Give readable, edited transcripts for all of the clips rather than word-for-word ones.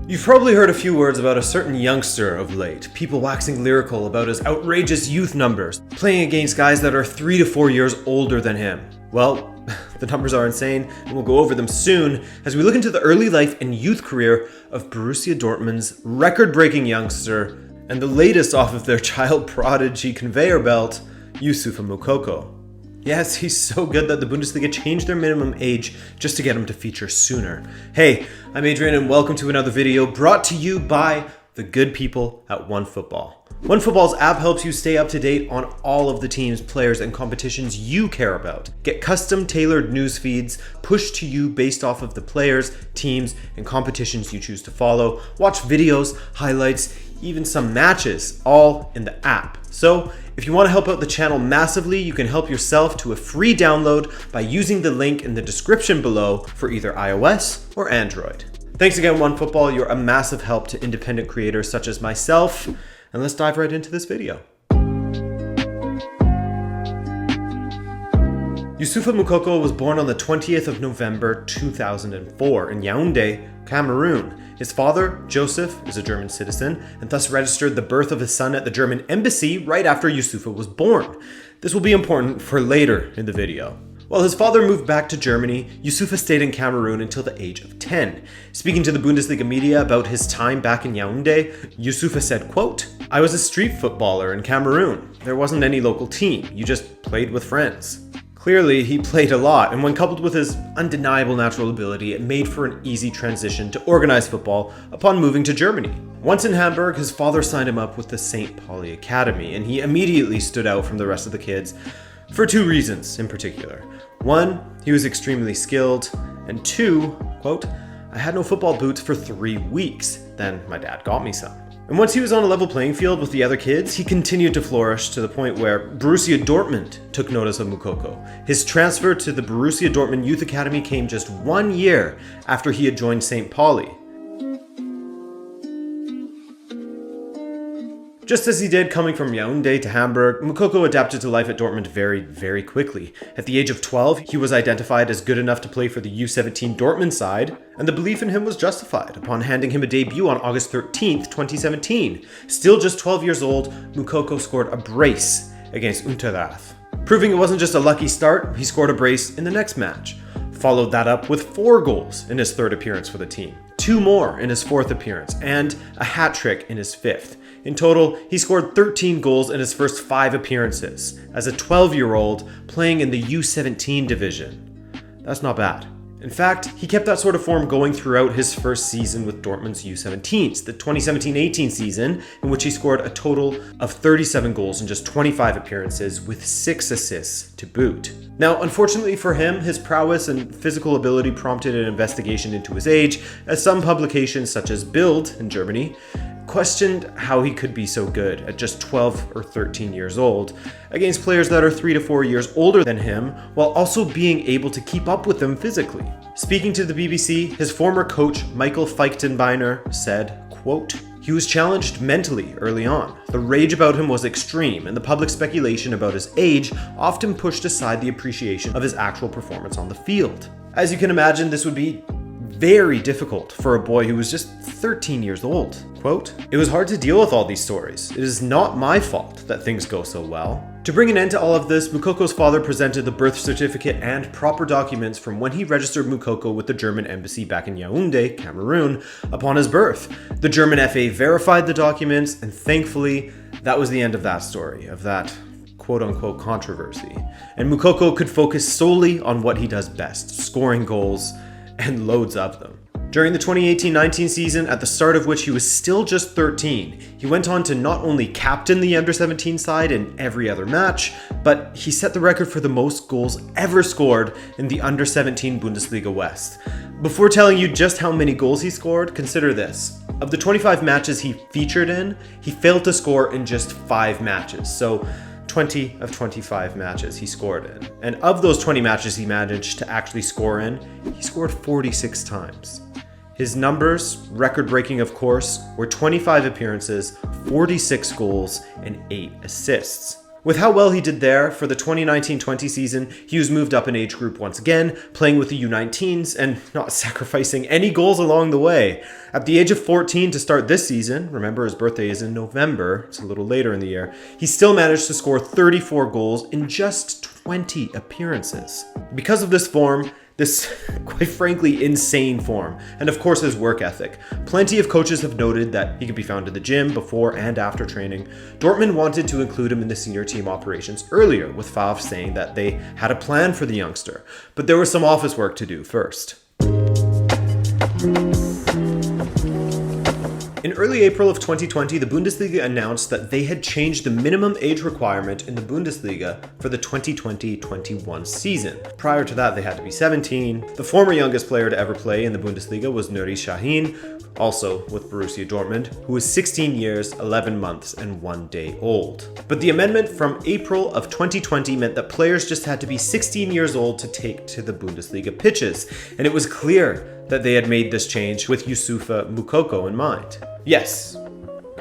You've probably heard a few words about a certain youngster of late, people waxing lyrical about his outrageous youth numbers, playing against guys that are 3 to 4 years older than him. Well, the numbers are insane, and we'll go over them soon as we look into the early life and youth career of Borussia Dortmund's record-breaking youngster and the latest off of their child prodigy conveyor belt, Youssoufa Moukoko. Yes, he's so good that the Bundesliga changed their minimum age just to get him to feature sooner. Hey, I'm Adrian and welcome to another video brought to you by the good people at OneFootball. OneFootball's app helps you stay up to date on all of the teams, players, and competitions you care about. Get custom-tailored news feeds pushed to you based off of the players, teams, and competitions you choose to follow. Watch videos, highlights, even some matches, all in the app. So, if you want to help out the channel massively, you can help yourself to a free download by using the link in the description below for either iOS or Android. Thanks again, OneFootball. You're a massive help to independent creators such as myself. And let's dive right into this video. Youssoufa Moukoko was born on the 20th of November 2004 in Yaoundé, Cameroon. His father, Joseph, is a German citizen and thus registered the birth of his son at the German embassy right after Youssoufa was born. This will be important for later in the video. While his father moved back to Germany, Youssoufa stayed in Cameroon until the age of 10. Speaking to the Bundesliga media about his time back in Yaoundé, Youssoufa said, quote, "I was a street footballer in Cameroon. There wasn't any local team. You just played with friends." Clearly, he played a lot, and when coupled with his undeniable natural ability, it made for an easy transition to organized football upon moving to Germany. Once in Hamburg, his father signed him up with the St. Pauli Academy, and he immediately stood out from the rest of the kids for two reasons in particular. One, he was extremely skilled, and two, quote, "I had no football boots for 3 weeks, then my dad got me some." And once he was on a level playing field with the other kids, he continued to flourish to the point where Borussia Dortmund took notice of Moukoko. His transfer to the Borussia Dortmund Youth Academy came just 1 year after he had joined St. Pauli. Just as he did coming from Yaoundé to Hamburg, Moukoko adapted to life at Dortmund very quickly. At the age of 12, he was identified as good enough to play for the U17 Dortmund side, and the belief in him was justified upon handing him a debut on August 13th, 2017. Still just 12 years old, Moukoko scored a brace against Unterrath. Proving it wasn't just a lucky start, he scored a brace in the next match. Followed that up with 4 goals in his 3rd appearance for the team, 2 more in his 4th appearance, and a hat trick in his 5th. In total, he scored 13 goals in his first 5 appearances as a 12-year-old playing in the U17 division. That's not bad. In fact, he kept that sort of form going throughout his first season with Dortmund's U17s, the 2017-18 season, in which he scored a total of 37 goals in just 25 appearances with 6 assists to boot. Now, unfortunately for him, his prowess and physical ability prompted an investigation into his age, as some publications such as Bild in Germany questioned how he could be so good at just 12 or 13 years old against players that are 3 to 4 years older than him, while also being able to keep up with them physically. Speaking to the BBC, his former coach Michael Fichtenbeiner said, quote, "He was challenged mentally early on. The rage about him was extreme, and the public speculation about his age often pushed aside the appreciation of his actual performance on the field." As you can imagine, this would be very difficult for a boy who was just 13 years old. Quote, "It was hard to deal with all these stories. It is not my fault that things go so well." To bring an end to all of this, Moukoko's father presented the birth certificate and proper documents from when he registered Moukoko with the German embassy back in Yaoundé, Cameroon, upon his birth. The German FA verified the documents, and thankfully, that was the end of that story, of that quote-unquote controversy. And Moukoko could focus solely on what he does best, scoring goals, and loads of them. During the 2018-19 season, at the start of which he was still just 13, he went on to not only captain the under-17 side in every other match, but he set the record for the most goals ever scored in the under-17 Bundesliga West. Before telling you just how many goals he scored, consider this. Of the 25 matches he featured in, he failed to score in just 5 matches, so 20 of 25 matches he scored in. And of those 20 matches he managed to actually score in, he scored 46 times. His numbers, record-breaking of course, were 25 appearances, 46 goals, and 8 assists. With how well he did there for the 2019-20 season, he was moved up in age group once again, playing with the U19s and not sacrificing any goals along the way. At the age of 14 to start this season, remember his birthday is in November, it's a little later in the year, he still managed to score 34 goals in just 20 appearances. Because of this form, this, quite frankly, insane form, and of course his work ethic. Plenty of coaches have noted that he could be found in the gym before and after training. Dortmund wanted to include him in the senior team operations earlier, with Favre saying that they had a plan for the youngster, but there was some office work to do first. In early April of 2020, the Bundesliga announced that they had changed the minimum age requirement in the Bundesliga for the 2020-21 season. Prior to that, they had to be 17. The former youngest player to ever play in the Bundesliga was Nuri Sahin, also with Borussia Dortmund, who was 16 years, 11 months, and 1 day old. But the amendment from April of 2020 meant that players just had to be 16 years old to take to the Bundesliga pitches, and it was clear that they had made this change with Youssoufa Moukoko in mind. Yes,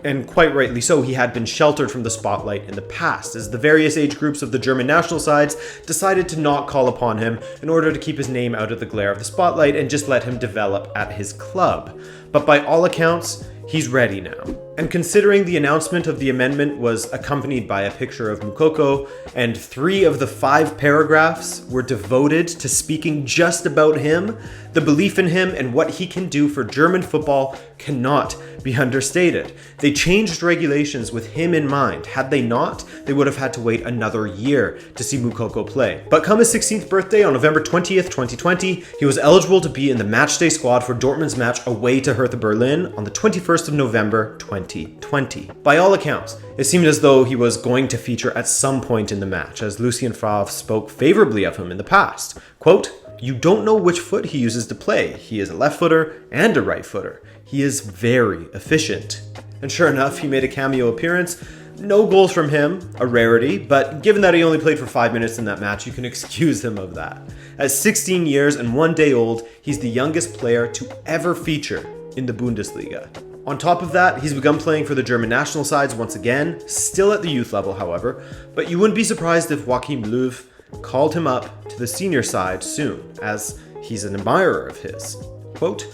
and quite rightly so, he had been sheltered from the spotlight in the past, as the various age groups of the German national sides decided to not call upon him in order to keep his name out of the glare of the spotlight and just let him develop at his club. But by all accounts, he's ready now. And considering the announcement of the amendment was accompanied by a picture of Moukoko, and 3 of the 5 paragraphs were devoted to speaking just about him, the belief in him and what he can do for German football cannot be understated. They changed regulations with him in mind. Had they not, they would have had to wait another year to see Moukoko play. But come his 16th birthday on November 20th, 2020, he was eligible to be in the matchday squad for Dortmund's match away to Hertha Berlin on the 21st of November 2020. By all accounts, it seemed as though he was going to feature at some point in the match, as Lucien Favre spoke favorably of him in the past. Quote, "You don't know which foot he uses to play. He is a left footer and a right footer. He is very efficient." And sure enough, he made a cameo appearance. No goals from him, a rarity, but given that he only played for 5 minutes in that match, you can excuse him of that. At 16 years and 1 day old, he's the youngest player to ever feature in the Bundesliga. On top of that, he's begun playing for the German national sides once again, still at the youth level, however, but you wouldn't be surprised if Joachim Löw called him up to the senior side soon, as he's an admirer of his. Quote,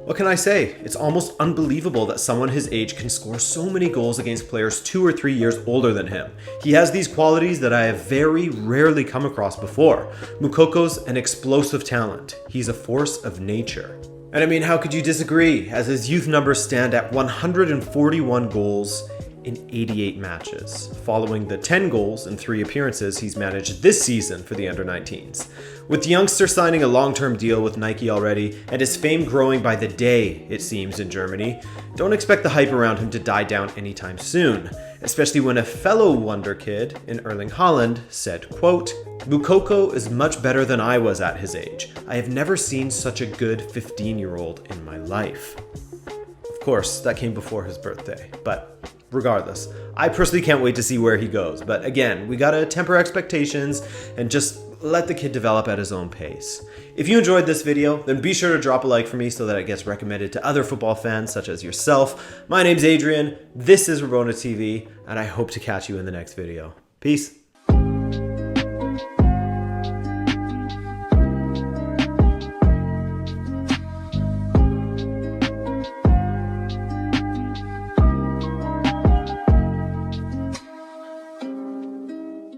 "What can I say? It's almost unbelievable that someone his age can score so many goals against players 2 or 3 years older than him. He has these qualities that I have very rarely come across before. Moukoko's an explosive talent. He's a force of nature." And I mean, how could you disagree, as his youth numbers stand at 141 goals in 88 matches, following the 10 goals in 3 appearances he's managed this season for the under-19s. With the youngster signing a long-term deal with Nike already, and his fame growing by the day, it seems, in Germany, don't expect the hype around him to die down anytime soon, especially when a fellow wonderkid in Erling Haaland said, quote, "Moukoko is much better than I was at his age. I have never seen such a good 15-year-old in my life." Of course, that came before his birthday, but regardless, I personally can't wait to see where he goes. But again, we gotta temper expectations and just let the kid develop at his own pace. If you enjoyed this video, then be sure to drop a like for me so that it gets recommended to other football fans such as yourself. My name's Adrian, this is Rabona TV, and I hope to catch you in the next video. Peace.